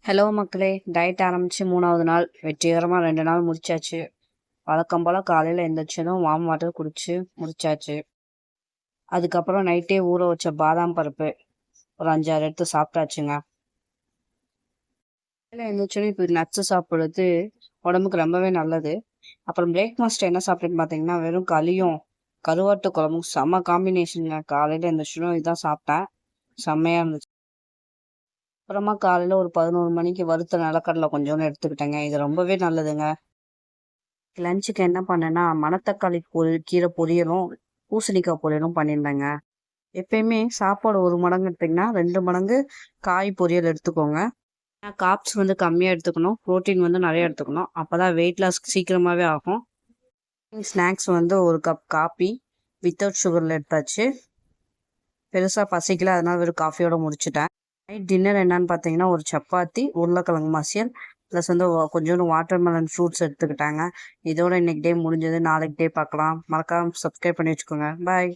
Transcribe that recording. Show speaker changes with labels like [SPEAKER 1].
[SPEAKER 1] Hello மக்களே, diet ஆரம்பிச்சு 3வது நாள் வெற்றிகரமாக 2 நாள் முடிச்சாச்சு. வழக்கம் போல் காலையில் எழுந்திரிச்சதும் வார்ம் வாட்டர் குடிச்சு முடிச்சாச்சு. அதுக்கப்புறம் நைட்டே ஊற வச்ச பாதாம் பருப்பு ஒரு 5-6 எடுத்து சாப்பிட்டாச்சுங்க. காலையில் எழுந்திரிச்சோன்னே இப்போ நட்ஸு சாப்பிட்றது உடம்புக்கு ரொம்பவே நல்லது. அப்புறம் பிரேக்ஃபாஸ்ட் என்ன சாப்பிட்டேன்னு பார்த்தீங்கன்னா, வெறும் களியும் கருவாட்டு குழம்பும் செம்ம காம்பினேஷனுங்க. காலையில் எழுந்திரிச்சோன்னு இதான் சாப்பிட்டேன், செம்மையாக இருந்துச்சு. அப்புறமா காலையில் ஒரு 11 மணிக்கு வறுத்த நிலக்கடலை கொஞ்சோண்டு எடுத்துக்கிட்டேங்க. இது ரொம்பவே நல்லதுங்க. லஞ்சுக்கு என்ன பண்ணேன்னா, மணத்தக்காளி கீரை பொரியலும் பூசணிக்காய் பொரியலும் பண்ணியிருந்தேங்க. எப்பயுமே சாப்பாடு 1 மடங்கு எடுத்திங்கன்னா 2 மடங்கு காய் பொரியல் எடுத்துக்கோங்க. கார்ப்ஸ் வந்து கம்மியாக எடுத்துக்கணும், ப்ரோட்டீன் வந்து நிறைய எடுத்துக்கணும். அப்போ தான் வெயிட் லாஸ் சீக்கிரமாகவே ஆகும். ஸ்நாக்ஸ் வந்து 1 கப் காப்பி வித்தவுட் சுகரில் எடுத்தாச்சு. பெருசாக பசிக்கல, அதனால் வெறும் காஃபியோடு முடிச்சுட்டேன். நைட் டின்னர் என்னன்னு பார்த்தீங்கன்னா, ஒரு சப்பாத்தி உருளைக்கிழங்கு மசியல் ப்ளஸ் வந்து கொஞ்சோண்டு வாட்டர்மெலன் ஃப்ரூட்ஸ் எடுத்துக்கிட்டாங்க. இதோட இன்னைக்கு டே முடிஞ்சது. நாளைக்கு டே பார்க்கலாம். மறக்காமல் சப்ஸ்கிரைப் பண்ணி வச்சுக்கோங்க. பாய்.